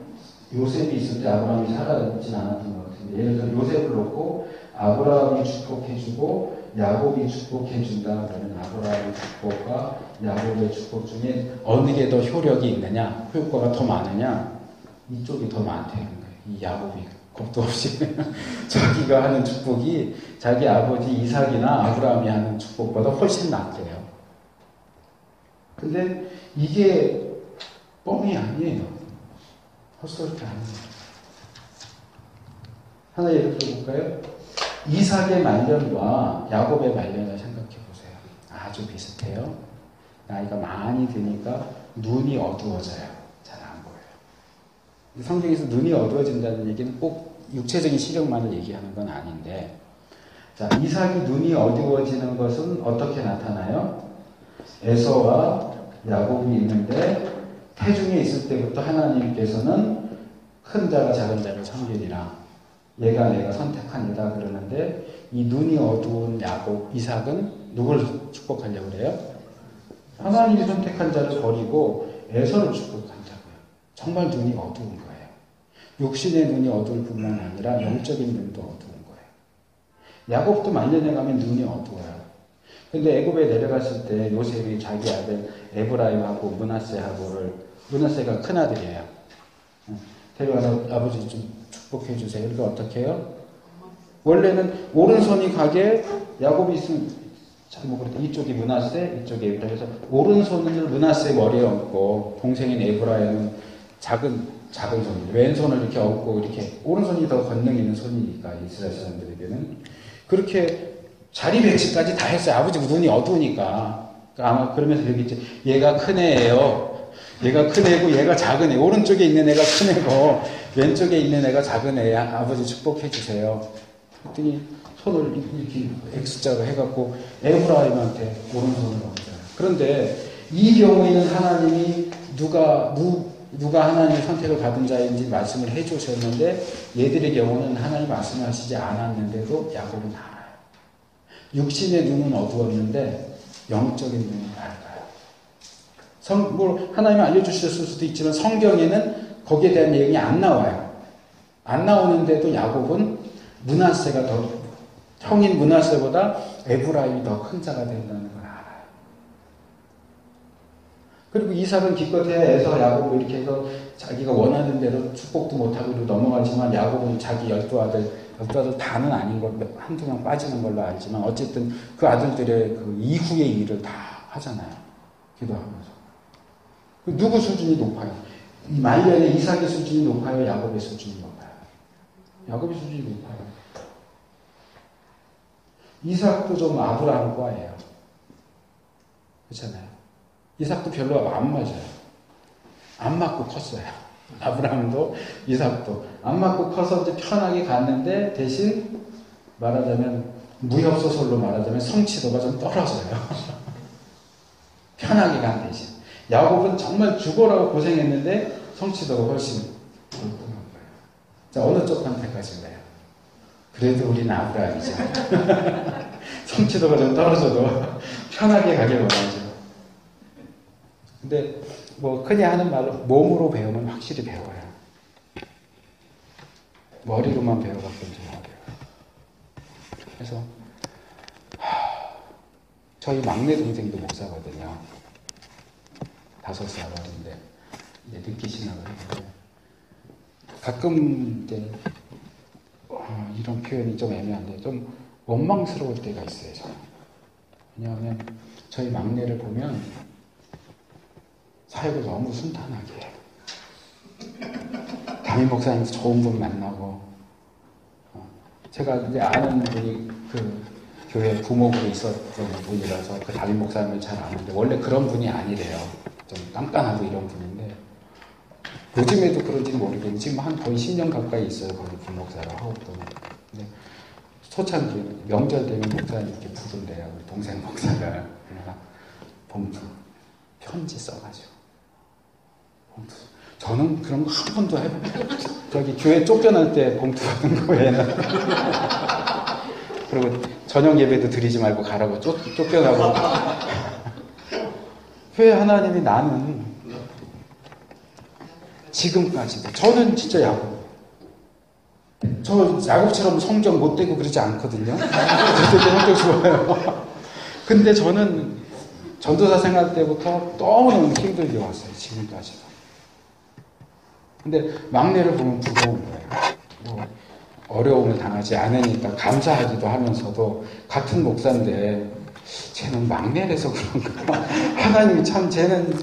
요셉이 있을 때 아브라함이 살아있진 않았던 것 같은데 예를 들어 요셉을 놓고 아브라함이 축복해주고 야곱이 축복해 준다 그러면 아브라함의 축복과 야곱의 축복 중에 어느 게 더 효력이 있느냐, 효과가 더 많으냐, 이쪽이 더 많다는 거예요. 이 야곱이 겁도 없이 자기가 하는 축복이 자기 아버지 이삭이나 아브라함이 하는 축복보다 훨씬 낫대요. 근데 이게 뻥이 아니에요. 헛소리 아니에요. 하나 예를 들어볼까요? 이삭의 말년과 야곱의 말년을 생각해 보세요. 아주 비슷해요. 나이가 많이 드니까 눈이 어두워져요. 잘 안 보여요. 성경에서 눈이 어두워진다는 얘기는 꼭 육체적인 시력만을 얘기하는 건 아닌데, 자, 이삭이 눈이 어두워지는 것은 어떻게 나타나요? 에서와 야곱이 있는데 태중에 있을 때부터 하나님께서는 큰 자가 작은 자를 섬기리라. 얘가 내가 선택하니다 그러는데 이 눈이 어두운 야곱, 이삭은 누구를 축복하려고 그래요? 하나님이 선택한 자를 버리고 에서를 축복한다고요. 정말 눈이 어두운 거예요. 육신의 눈이 어두울 뿐만 아니라 영적인 눈도 어두운 거예요. 야곱도 말년에 가면 눈이 어두워요. 근데 애굽에 내려갔을 때 요셉이 자기 아들 에브라임하고 므낫세가 큰아들이에요. 데려와서 아버지 좀 축복해 주세요. 그러니까 어떻게 해요? 원래는 오른손이 가게 야곱이 있으면 잘못 그랬다. 이쪽이 므낫세, 이쪽이 에브라임. 그래서 오른손을 므낫세 머리에 얹고 동생인 에브라임은 작은 손, 왼손을 이렇게 얹고 이렇게 오른손이 더 권능 있는 손이니까 이스라엘 사람들에게는 그렇게 자리 배치까지 다 했어요. 아버지 눈이 어두우니까. 그러니까 아마 그러면서 여기 이제 얘가 큰 애예요. 얘가 큰 애고 얘가 작은 애. 오른쪽에 있는 애가 큰 애고 왼쪽에 있는 애가 작은 애. 아버지 축복해 주세요. 그랬더니 손을 이렇게 X자로 해갖고 에브라임한테 오른손을 얹어요. 그런데 이 경우에는 하나님이 누가 하나님의 선택을 받은 자인지 말씀을 해주셨는데 얘들의 경우는 하나님 말씀하시지 않았는데도 야곱은 알아요. 육신의 눈은 어두웠는데 영적인 눈이 밝아요. 하나님이 알려주셨을 수도 있지만 성경에는 거기에 대한 내용이 안 나와요. 안 나오는데도 야곱은 형인 므낫세보다 에브라임이 더 큰 자가 된다는 걸 알아요. 그리고 이삭은 기껏해야 에서 야곱을 이렇게 해서 자기가 원하는 대로 축복도 못하고 넘어가지만 야곱은 자기 12아들 다는 아닌 걸 한두 명 빠지는 걸로 알지만 어쨌든 그 아들들의 그 이후의 일을 다 하잖아요. 기도하면서. 누구 수준이 높아요? 이 말년에 이삭의 수준이 높아요? 야곱의 수준이 높아요? 야곱의 수준이 높아요. 이삭도 좀 아브라함과예요. 그렇잖아요. 이삭도 별로 안 맞아요. 안 맞고 컸어요. 아브라함도 이삭도 안 맞고 커서 이제 편하게 갔는데 대신 말하자면 무협소설로 말하자면 성취도가 좀 떨어져요. 편하게 간 대신. 야곱은 정말 죽어라고 고생했는데 성취도가 훨씬 높은 거예요. 자, 어느 쪽 선택하실래요? 그래도 우리는 아브라함이죠. 성취도가 좀 떨어져도 편하게 가길 원하죠. 근데 흔히 하는 말로 몸으로 배우면 확실히 배워요. 머리로만 배워갖고 좀 어려워요. 그래서 저희 막내 동생도 목사거든요. 5살 어린데 이제 느끼시나 봐요. 가끔 이제 이런 표현이 좀 애매한데 좀 원망스러울 때가 있어요. 저는. 왜냐하면 저희 막내를 보면 사역을 너무 순탄하게 해요. 담임 목사님도 좋은 분 만나고 제가 이제 아는 분이 그 교회 부목으로 있었던 분이라서 그 담임 목사님을 잘 아는데 원래 그런 분이 아니래요. 좀 깐깐하고 이런 분인데 요즘에도 그런지는 모르겠는데 지금 한 거의 10년 가까이 있어요. 거기 부목사로 하고 또. 근데 초창기 명절 되면 목사님 이렇게 부른대요. 우리 동생 목사가. 그래서 봉투 편지 써가지고 봉투. 저는 그런 거 한 번도 저기 교회 쫓겨날 때 봉투 받은 거에는 그리고 저녁 예배도 드리지 말고 가라고 쫓겨나고 왜 하나님이 나는 지금까지도 저는 진짜 야곱 저 야곱처럼 성적 못 되고 그러지 않거든요. 저도 성적 좋아요. 근데 저는 전도사 생활 때부터 너무너무 힘들게 왔어요. 지금까지도. 근데 막내를 보면 부러운 거예요. 뭐 어려움을 당하지 않으니까 감사하기도 하면서도 같은 목사인데 쟤는 막내라서 그런가. 하나님이 참 쟤는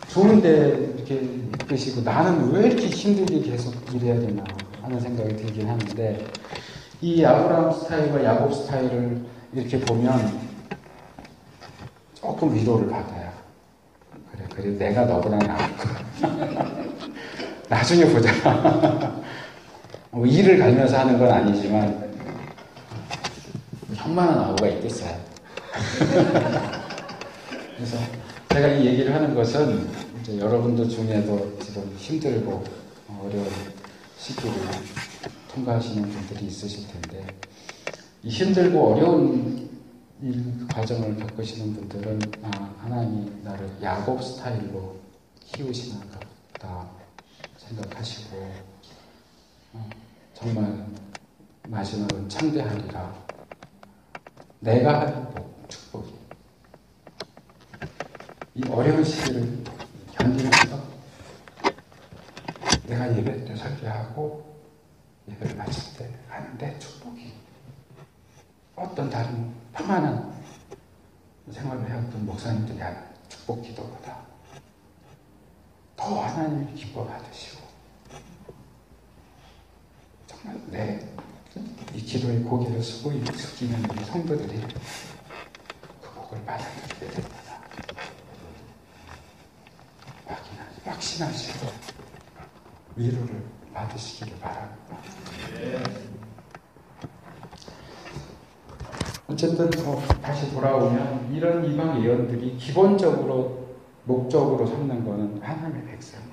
좋은데 이렇게 이끄시고 나는 왜 이렇게 힘들게 계속 일해야 되나 하는 생각이 들긴 하는데 이 아브라함 스타일과 야곱 스타일을 이렇게 보면 조금 위로를 받아요. 그래 내가 너보다 나을 거야. 나중에 보자. 뭐 일을 갈면서 하는 건 아니지만 형만한 아우가 있겠어요. 그래서 제가 이 얘기를 하는 것은 이제 여러분들 중에도 지금 힘들고 어려운 시기를 통과하시는 분들이 있으실 텐데 이 힘들고 어려운 이 과정을 겪으시는 분들은 하나님이 나를 야곱 스타일로 키우시는 것 같다 생각하시고 정말 마지막은 창대하리라. 내가 하는 축복이 이 어려운 시기를 견디면서 내가 예배 때 설교하고 예배를 마칠 때 하는데 축복이 어떤 다른 평안한 생활을 해왔던 목사님들이 하는 축복 기도보다 더 하나님이 기뻐 받으시고 정말 이 기도에 고개를 숙이는 우리 성도들이 그 복을 받아들이게 됩니다. 확신하시고 위로를 받으시기를 바랍니다. 어쨌든 다시 돌아오면 이런 이방 예언들이 기본적으로 목적으로 삼는 것은 하나님의 백성이에요.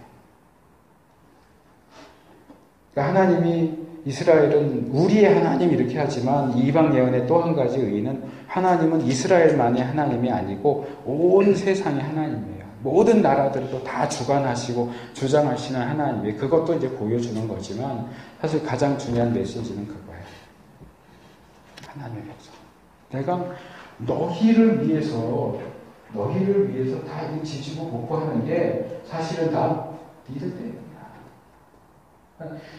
그러니까 하나님이 이스라엘은 우리의 하나님 이렇게 하지만 이방 예언의 또 한 가지 의의는 하나님은 이스라엘만의 하나님이 아니고 온 세상의 하나님이에요. 모든 나라들도 다 주관하시고 주장하시는 하나님이에요. 그것도 이제 보여주는 거지만 사실 가장 중요한 메시지는 그거예요. 하나님의 백성. 내가 너희를 위해서 다 이 지지고 복구하는 게 사실은 다 니들 때문이야.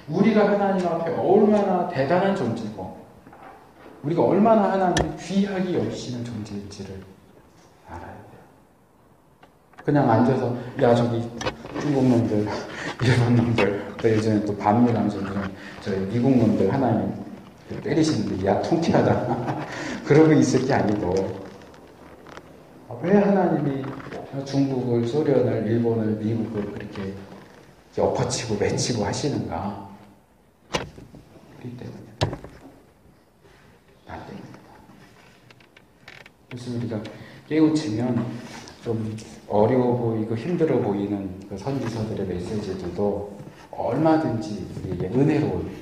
우리가 하나님 앞에 얼마나 대단한 존재고 우리가 얼마나 하나님을 귀하게 여기시는 존재인지를 알아야 돼요. 그냥 앉아서 야 저기 중국 놈들, 일본 놈들, 또 요즘에 또 반미랑좀 저 미국 놈들 하나님 때리시는데 야 통쾌하다 그러고 있을 게 아니고 왜 하나님이 중국을, 소련을, 일본을, 미국을 그렇게 엎어치고 외치고 하시는가? 우리 때문에. 나 때문에. 그래서 우리가 깨우치면 좀 어려워 보이고 힘들어 보이는 그 선지서들의 메시지들도 얼마든지 우리에게 은혜로운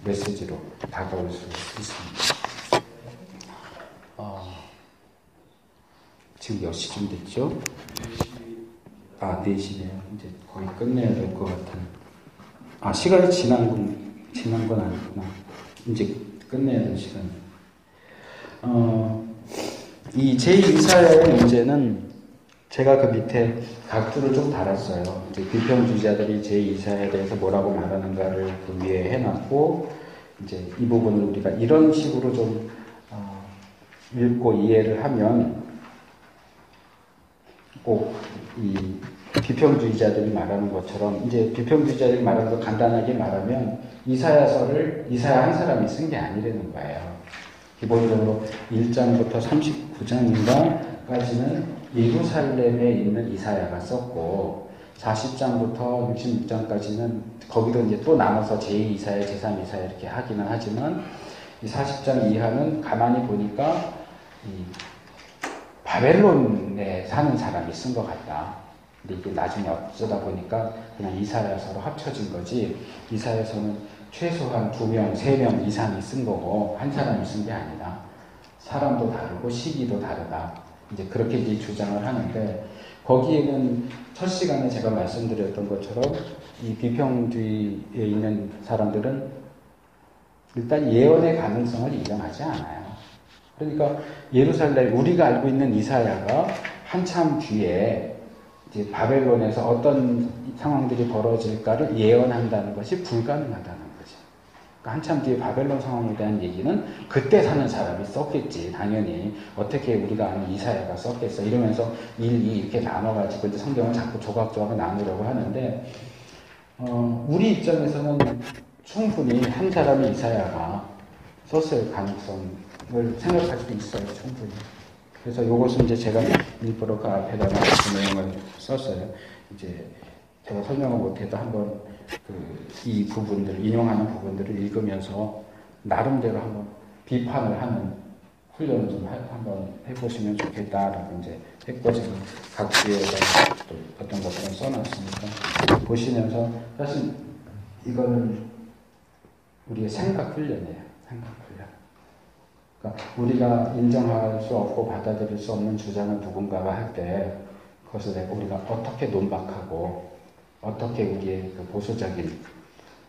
메시지로 다가올 수 있습니다. 지금 몇 시쯤 됐죠? 4시네요. 이제 거의 끝내야 될 것 같은. 시간이 지난 건 아니구나. 이제 끝내야 될 시간. 이 제2사야의 문제는 제가 그 밑에 각주를 좀 달았어요. 이제 비평주의자들이 제2사야에 대해서 뭐라고 말하는가를 그 위에 해놨고, 이제 이 부분을 우리가 이런 식으로 좀 읽고 이해를 하면 꼭 이 비평주의자들이 말하는 것처럼 이제 비평주의자들이 말하는 거 간단하게 말하면 이사야서를 이사야 한 사람이 쓴 게 아니라는 거예요. 기본적으로 1장부터 39장인가까지는 예루살렘에 있는 이사야가 썼고 40장부터 66장까지는 거기도 이제 또 나눠서 제2이사야, 제3이사야 이렇게 하기는 하지만 이 40장 이하는 가만히 보니까 이 바벨론에 사는 사람이 쓴 것 같다. 근데 이게 나중에 어쩌다 보니까 그냥 이사야서로 합쳐진 거지 이사야서는 최소한 2명, 3명 이상이 쓴 거고 한 사람이 쓴 게 아니다. 사람도 다르고 시기도 다르다. 이제 그렇게 이제 주장을 하는데 거기에는 첫 시간에 제가 말씀드렸던 것처럼 이 비평주의에 있는 사람들은 일단 예언의 가능성을 인정하지 않아요. 그러니까 예루살렘, 우리가 알고 있는 이사야가 한참 뒤에 이제 바벨론에서 어떤 상황들이 벌어질까를 예언한다는 것이 불가능하다는 거죠. 그러니까 한참 뒤에 바벨론 상황에 대한 얘기는 그때 사는 사람이 썼겠지. 당연히 어떻게 우리가 아는 이사야가 썼겠어. 이러면서 1, 2 이렇게 나눠가지고 이제 성경을 자꾸 조각조각 나누려고 하는데 우리 입장에서는 충분히 한 사람의 이사야가 썼을 가능성을 생각할 수 있어요. 충분히. 그래서 이것은 이제 제가 일부러 그 앞에다가 그 내용을 썼어요. 이제 제가 설명을 못해도 한번 이 부분들을, 인용하는 부분들을 읽으면서 나름대로 한번 비판을 하는 훈련을 좀 한번 해보시면 좋겠다라고 이제 했고, 지금 각 뒤에다 또 어떤 것들은 써놨으니까 보시면서, 사실 이거는 우리의 생각 훈련이에요. 생각 훈련. 그러니까 우리가 인정할 수 없고 받아들일 수 없는 주장을 누군가가 할 때 그것을 우리가 어떻게 논박하고 어떻게 우리의 그 보수적인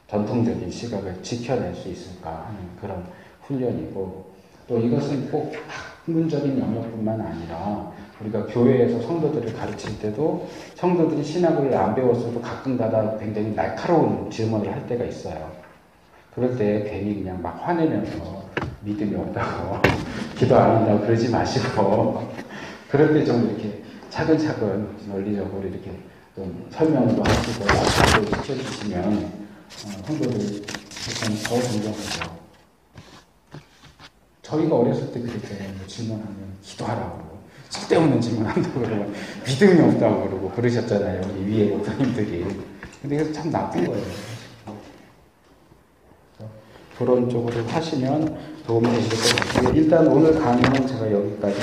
전통적인 시각을 지켜낼 수 있을까 하는 그런 훈련이고, 또 이것은 꼭 학문적인 영역뿐만 아니라 우리가 교회에서 성도들을 가르칠 때도 성도들이 신학을 안 배웠어도 가끔가다 굉장히 날카로운 질문을 할 때가 있어요. 그럴 때 괜히 그냥 막 화내면서 믿음이 없다고 기도 안 한다고 그러지 마시고, 그럴 때 좀 이렇게 차근차근 논리적으로 이렇게 좀 설명도 하시고 답도 시켜주시면 성도들이 더 존경하죠. 저희가 어렸을 때 그렇게 질문하면 기도하라고 그러고 쓸데없는 질문한다고 그러고 믿음이 없다고 그러고 그러셨잖아요. 이 위에 목사님들이. 근데 이거 참 나쁜 거예요. 그런 쪽으로 하시면 도움이 되실 것 같고요. 일단 오늘 강의는 제가 여기까지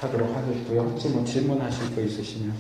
하도록 하겠고요. 혹시 뭐 질문하실 거 있으시면